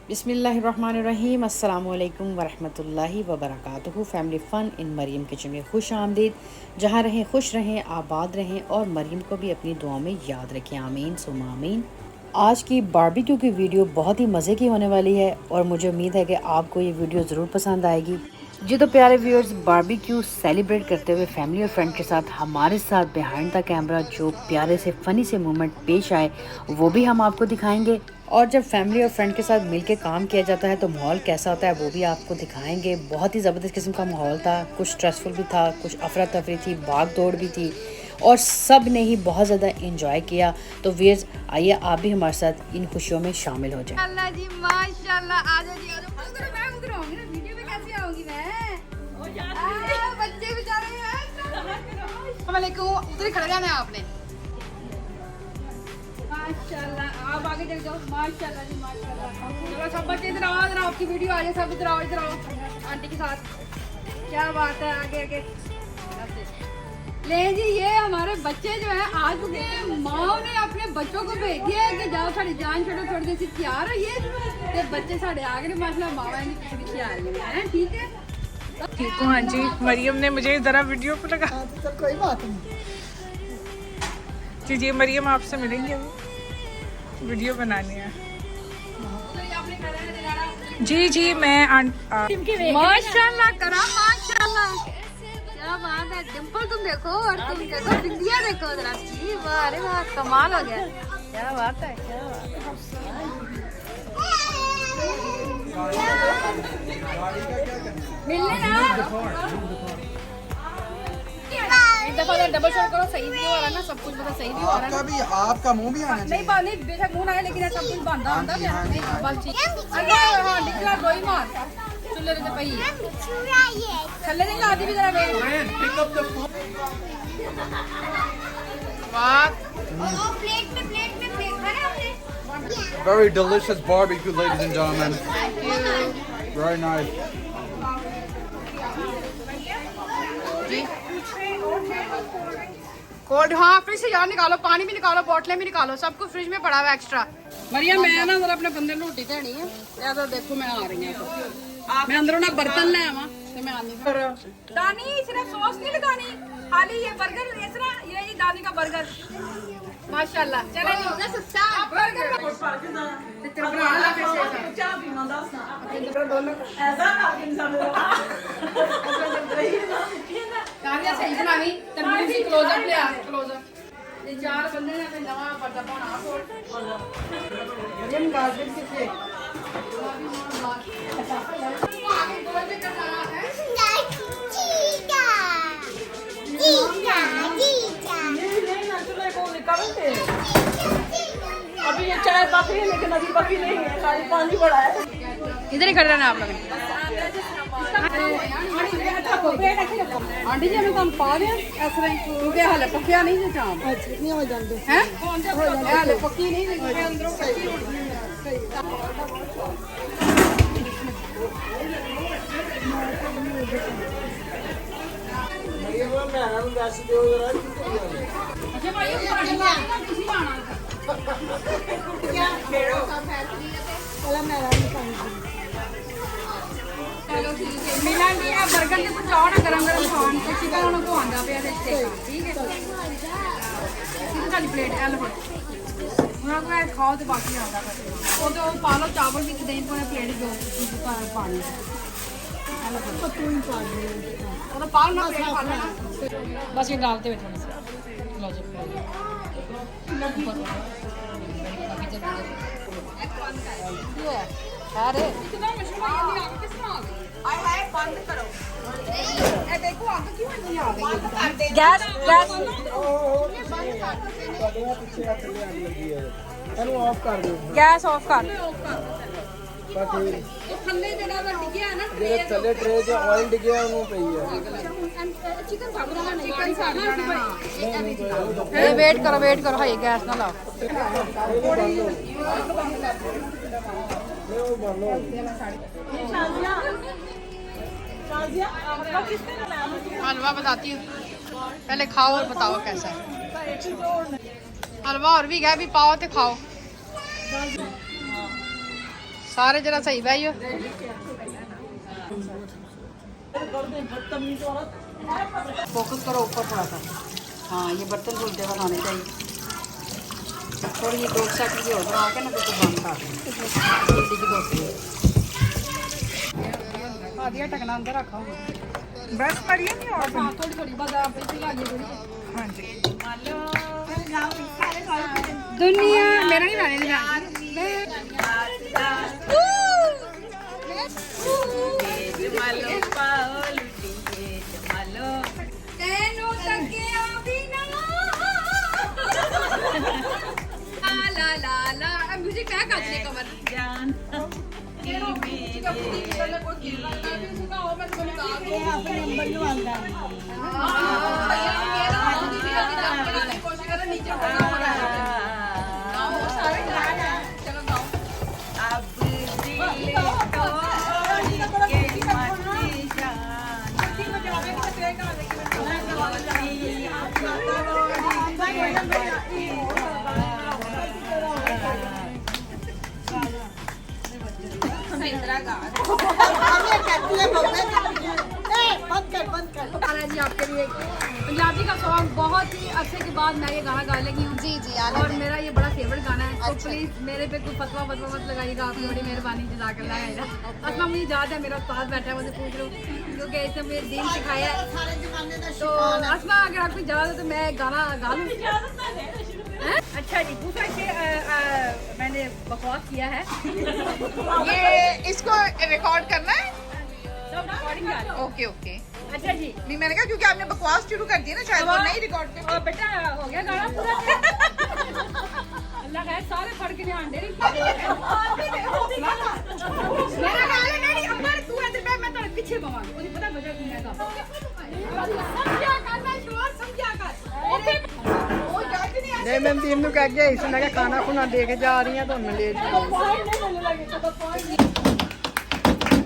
बिस्मिल्लाहिर्रहमानिर्रहीम अस्सलामुअलैकुम वरहमतुल्लाहि वबरकातुहू। फैमिली फ़न इन मरीम किचन में खुश आमदीद। जहाँ रहें खुश रहें, आबाद रहें और मरीम को भी अपनी दुआओं में याद रखें। आमीन सुम्मा आमीन। आज की बारबेक्यू की वीडियो बहुत ही मज़े की होने वाली है और मुझे उम्मीद है कि आपको ये वीडियो ज़रूर पसंद आएगी। जी तो प्यारे व्यूअर्स, बारबेक्यू सेलिब्रेट करते हुए फैमिली और फ्रेंड के साथ हमारे साथ बिहाइंड द कैमरा जो प्यारे से फ़नी से मोमेंट पेश आए वो भी हम आपको दिखाएंगे। और जब फैमिली और फ्रेंड के साथ मिलके काम किया जाता है तो माहौल कैसा होता है वो भी आपको दिखाएंगे। बहुत ही ज़बरदस्त किस्म का माहौल था, कुछ स्ट्रेसफुल भी था, कुछ अफरा तफरी थी, भाग दौड़ भी थी और सब ने ही बहुत ज़्यादा इंजॉय किया। तो व्यूअर्स आइए आप भी हमारे साथ इन खुशियों में शामिल हो जाएं। माशाल्लाह जी माशाल्लाह। आ जाओ जी, आ जाओ। उधर मैं उधर आऊंगी ना, वीडियो में कैसे आऊंगी मैं? बच्चे बेचारे हैं। अस्सलाम वालेकुम। उधर ही खड़ा रहना है आपने। माशाल्लाह, आप आगे चल जाओ। माशाल्लाह जी माशाल्लाह। चलो सब बच्चे इधर आओ, इधर आपकी वीडियो आ जाए। सब इधर आओ, इधर आओ आंटी के साथ। क्या बात है, आगे आगे ले जी। ये हमारे बच्चे जो है आज माँ ने अपने बच्चों को भेज दिया है कि जाओ साड़ी जान छोड़ो, थोड़ी देर से तैयार होइए। ते बच्चे साढ़े आ गए माशाल्लाह, मावा की तैयार है। ठीक है, ठीक हूँ। हाँ जी, मरियम ने मुझे ज़रा वीडियो पे लगा। तो कोई बात नहीं। जी जी, मरियम आपसे मिलेंगे, अभी वीडियो बनानी है। जी जी, मैं माशाल्लाह करा माशाल्लाह। क्या बात है, डिम्पल तुम देखो और तुम देखो, बिंदिया देखो जरा जी। वाह रे वाह, कमाल हो गया। क्या बात है, क्या बात है। मिलने ना एक दफा डबल शॉट करो, सही भी हो रहा है ना, सब कुछ मतलब सही भी हो रहा है। आपका भी, आपका मुंह भी आना चाहिए। नहीं पानी बेशक मुंह ना आए, लेकिन सब कुछ बंदा होता है बस ठीक। अल्लाह हां निकला गोई मार चुल्ले पे पई थल्ले नहीं लादी भी जरा वाह। प्लेट में खाना आपने। Very delicious barbecue, ladies and gentlemen. Very nice. Cold हाँ फ्रिज से यार निकालो, पानी भी निकालो, बोतलें भी निकालो, सब कुछ फ्रिज में पड़ा हुआ एक्स्ट्रा। मरियम मैं ना जरा अपने बंदे रोटी देनी है या तो देखो मैं आ रही हूँ। मैं अंदरों ना बर्तन ले आवा तो मैं आनी दानी सिर्फ सॉस नहीं लगानी, खाली ये बर्गर इस तरह ये जी दानी का बर्गर माशाल्लाह। चले जी सस्ता बर्गर ते तेरा बना ला कैसे चाह भी ना दसना तेरा दोनों ऐसा कर इंसान कारिया सही बनावी तंदूरी से क्लोजअप ले आ क्लोजअप। ये चार बंदे ने अपने नवा पर्दा पाना मरियम गाजर किसे आगे गोल में करना है अभी ये चाय बाकी है लेकिन अभी बाकी नहीं है, खाली पानी पड़ा है। इधर ही खड़े रहना आप लोग। आंटी जी हमें काम पा दें ऐसा क्योंकि हाले पक्किया नहीं है चाम नहीं हो जाते हैं, हाले पक्की नहीं है अंदरों पक्की। अच्छा भाई पानी ला किसी लाना क्या खेड़ो वाला मेरा नहीं पानी। चलो ठीक है। मिला नहीं है बर्गर के कुछ और गरम गरम खान तो चिकन उन्होंने को आंदा पे रिश्ते ठीक है। कितनी वाली प्लेट है लो उन्होंने को खाओ तो बाकी आंदा कर वो तो पा लो चावल भी दही पूरा प्लेट दो पानी हेलो तू ही पा दे वो तो पाल ना प्लेट पा लेना बस ये डालते हुए थोड़ा सा लो जी अरे इतना मशरूम ये आगे किस तरह आ गई? आए हाय बंद करो ए देखो आगे क्यों नहीं आ गई? गैस पीछे थल्ले आने लगी है, ਇਹਨੂੰ ਆਫ ਕਰ ਦਿਓ। गैस ऑफ कर ਬਸ ਠੀਕ। ਉਹ ਥੱਲੇ ਜਿਹੜਾ ਵਾ ਡਿੱਗਿਆ ਨਾ ਜਿਹੜੇ ਥੱਲੇ ਟਰੇ 'ਚ ਆਇਲ ਡਿੱਗਿਆ ਉਹਨੂੰ ਪਈ ਹੈ। चिकन साबुना चिकन साबुना ये वेट करो हाय गैस ना लाओ। हलवा बताती हूँ, पहले खाओ और बताओ कैसा है। हलवा और भी गया भी पाओ तो खाओ। सारे जरा सही भाइयों फोकस करो ऊपर थोड़ा सा। हाँ ये बर्तन धुलते हुए आने चाहिए। थोड़ी ये 2 सेकंड की और बना के ना तो बंद कर जल्दी की दोस्ती आधिया टकना अंदर रखा बस मरियम नहीं और हाँ थोड़ी थोड़ी बस आप इसे लाइए थोड़ी। हाँ जी दुनिया मेरा नहीं लाने म्यूजिक क्या काटने कमर जान जी आपके लिए पंजाबी का सॉन्ग बहुत ही अरसे के बाद मैं ये गाना गा लगी हूँ। जी जी और मेरा ये बड़ा फेवरेट गाना है। तो प्लीज मेरे पे कोई फतवा मत लगाइएगा। आपकी बड़ी मेहरबानी जज़ाकल्लाह है। असमा मुझे याद है मेरा उस्ताद बैठा है मुझे पूछ लो क्योंकि इसने मुझे दीन सिखाया है। तो असमा अगर आपको इजाज़त है तो मैं गाना गा लूँ। अच्छा जी दूसरा इसे मैंने बकवास किया है ये इसको रिकॉर्ड करना है सब रिकॉर्डिंग कर रहे ओके ओके अच्छा जी नहीं मैंने कहा क्योंकि आपने बकवास शुरू कर दी ना शायद वो नहीं रिकॉर्ड कर और बेटा हो गया गाना पूरा अल्लाह खैर सारे फड़ के ध्यान दे रही मेरा गाना नहीं अंबर तू इधर बैठ मैं तेरे पीछे बवाऊंगी मुझे पता बजा तू मैं गा समझा करना शोर समझा कर नहीं मैं टीम ਨੂੰ ਕਹਿ ਗਿਆ ਇਸ ਨੇ ਕਿ ਖਾਣਾ ਖੁਣਾ ਦੇ ਕੇ ਜਾ ਰਹੀ ਹਾਂ ਤੁਹਾਨੂੰ ਲੈ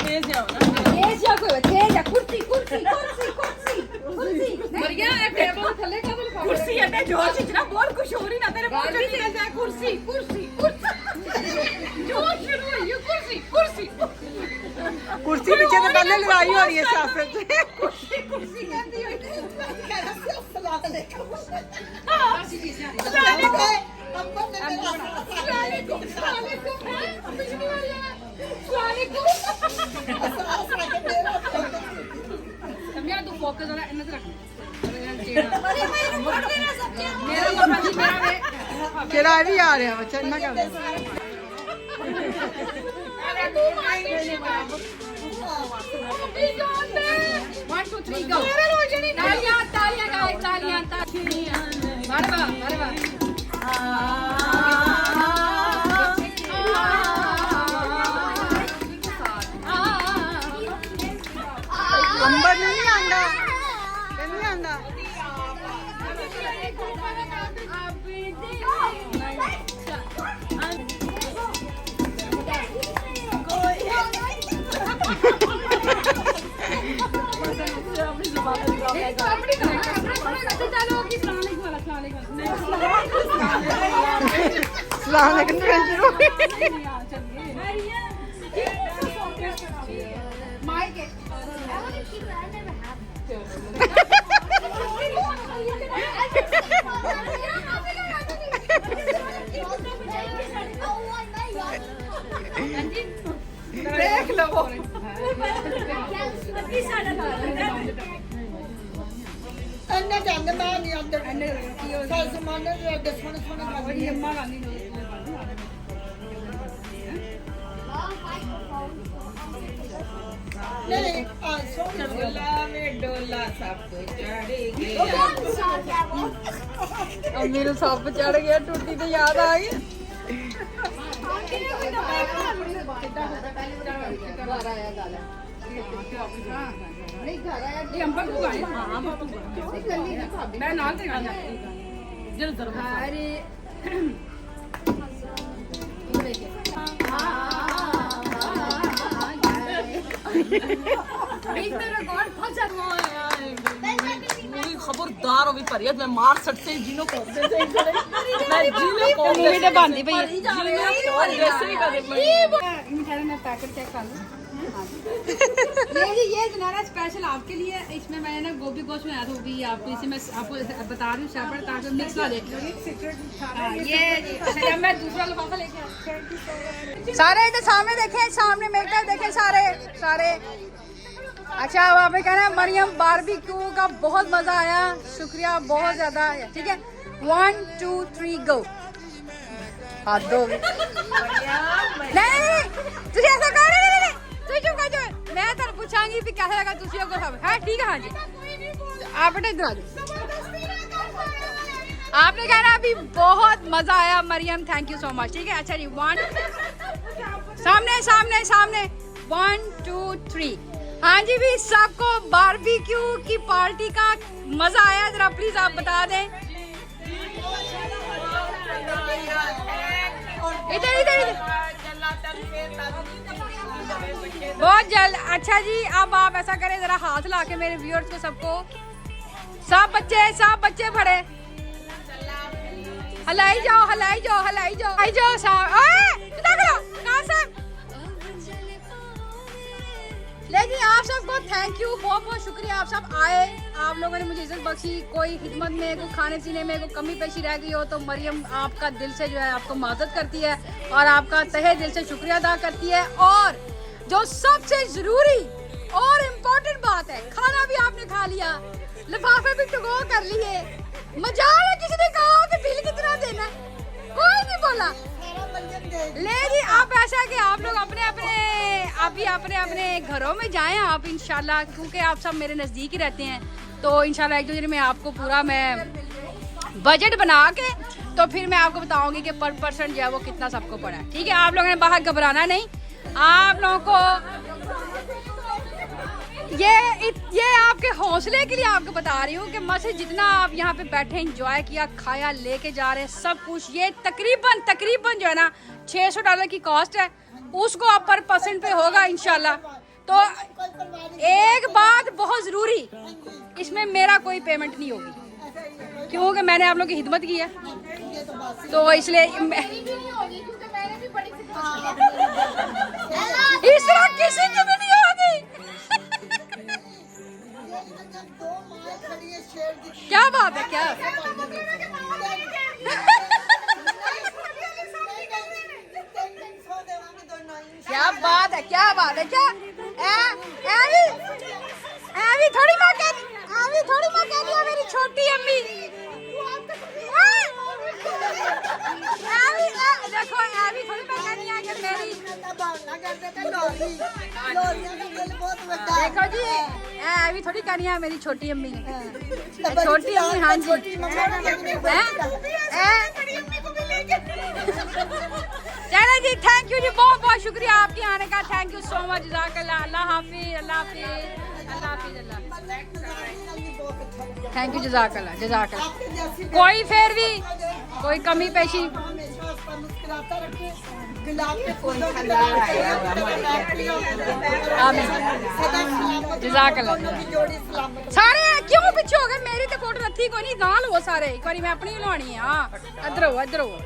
तेज जाओ ना तेज जा कोई तेज जा कुर्सी कुर्सी कुर्सी कुर्सी कुर्सी मरिया ए टेबल थल्ले का बोल कुर्सी है मैं जोर से इतना बोल कुछ हो रही ना तेरे बोल भी निकल जाए कुर्सी कुर्सी कुर्सी जोर शुरू हुई है कुर्सी कुर्सी ਕੁਰਸੀ ਪਿੱਛੇ ਤਾਂ ਪਹਿਲੇ ਲੜਾਈ ਹੋ ਰਹੀ ਹੈ ਸਿਆਸਤ 'ਚ कुर्सी कुर्सी कहती है कहना सलात देखो समझा तू फोकस वाला इन्हें रखना मेरा मम्मा जी मेरा ਕਿਹੜਾ ਇਹ ਵੀ ਆ ਰਿਹਾ ਬੱਚਾ ਇੰਨਾ ਕਰ One, two, three, go. तालियां तालियां गाइस तालियां तालियां मरवा मरवा ਅੰਬਰ ਨਹੀਂ ਆਂਦਾ ਨਹੀਂ ਆਂਦਾ सलाम अलैकुम देख लो अन्ना जाने मैं नहीं अंदर साल जमाने में अड्डे सोने सोने बड़ी अम्मा गांधी नहीं सोने डोला में डोला सब चढ़ अम्मी नु सब चढ़ गया टूटी तो याद आ गई ये अंबर तू गाने हां मैं नाल ते गाना जरूर जरूर अरे एक मेरा गॉड फंसा खबरदार हो भी भरी मैं मार सकते जिन्हों को दे से मैं जिन्हों को मूवी तो बनती पई है मिठाई में पैकेट चेक कर लूं ये जनारा स्पेशल आपके लिए। इसमें मैंने ना गोभी गोश्त बनाया था, वो भी आपको इसी में आपको बता रही हूँ सेपरेट ताकि मिक्स ना देख ये अच्छा मैं दूसरा लिफाफा लेके सारे इधर सामने देखें, सामने मेकअप देखें सारे सारे। अच्छा वहाँ पे कहना है मरियम बारबेक्यू का बहुत मजा आया, शुक्रिया बहुत ज्यादा। ठीक है 1 2 3 गो। हाथ दो नहीं तुझे ऐसा कर नहीं तू क्यों कर जो मैं तेरे पूछांगी भी कैसा लगा तुझे को सब है। ठीक है हाँ जी आप बेटा इधर आ जाओ। आपने कहना अभी बहुत मजा आया Mariam, thank you so much. ठीक है अच्छा जी 1 सामने सामने सामने 1 2 3। हाँ जी भी सबको बारबेक्यू की पार्टी का मजा आया, जरा प्लीज आप बता दें। इधर इधर बहुत जल्द। अच्छा जी अब आप ऐसा करें जरा हाथ ला के मेरे व्यूअर्स को सबको, सब बच्चे भरे हलाई जाओ हलाई जाओ हलाई जाओ हलाई जाओ लेकिन आप सबको थैंक यू, बहुत बहुत शुक्रिया आप सब आए, आप लोगों ने मुझे इज्जत बख्शी। कोई खिदमत में कोई खाने पीने में कोई कमी पेशी रह गई हो तो मरियम आपका दिल से जो है आपको मदद करती है और आपका तहे दिल से शुक्रिया अदा करती है। और जो सबसे जरूरी और इम्पोर्टेंट बात है, खाना भी आपने खा लिया, लिफाफे भी टुगो कर लिए, मजाल है किसी ने कहा कि बिल कितना देना, कोई नहीं बोला। लेकिन आप ऐसा कि आप लोग अपने घरों में जाएं आप इंशाल्लाह, क्योंकि आप सब मेरे नज़दीक ही रहते हैं तो इंशाल्लाह एक दो दिन में आपको पूरा मैं बजट बना के तो फिर मैं आपको बताऊंगी कि पर पर्सन जो है वो कितना सबको पड़ा है। ठीक है आप लोगों ने बाहर घबराना नहीं, आप लोगों को ये आपके हौसले के लिए आपको बता रही हूँ कि मस्जिद जितना आप यहाँ पे बैठे एंजॉय किया, खाया, लेके जा रहे हैं सब कुछ, ये तकरीबन जो है ना $600 की कॉस्ट है, उसको आप पर पर्सन पे होगा इंशाल्लाह। तो एक बात बहुत जरूरी, इसमें मेरा कोई पेमेंट नहीं होगी क्योंकि मैंने आप लोगों की खिदमत की है तो इसलिए इस तरह किसी की भी नहीं होगी। क्या बात है क्या क्या बात है क्या बात है क्या ऐवी थोड़ी माँ कह दिया मेरी छोटी अम्मी। देखो ऐवी थोड़ी मैं कहनी है कि मेरी देखो जी ऐवी थोड़ी कहनी है मेरी छोटी अम्मी ने, छोटी अम्मी हाँ जी चलो जी थैंक यू जी, बहुत बहुत शुक्रिया आपके आने का, थैंक यू सो मच, जज़ाकल्लाह। अल्लाह हाफिज़ अल्लाह हाफिज़ अल्लाह हाफिज़ अल्लाह थैंक यू जज़ाकल्लाह जज़ाकल्लाह। कोई फिर भी कोई कमी पेशी जज़ाकल्लाह। सारे क्यों पीछे हो गए, मेरी तो फोटो रखी कोई नहीं, गाल हो सारे एक बार मैं अपनी बनानी है। हाँ इधर हो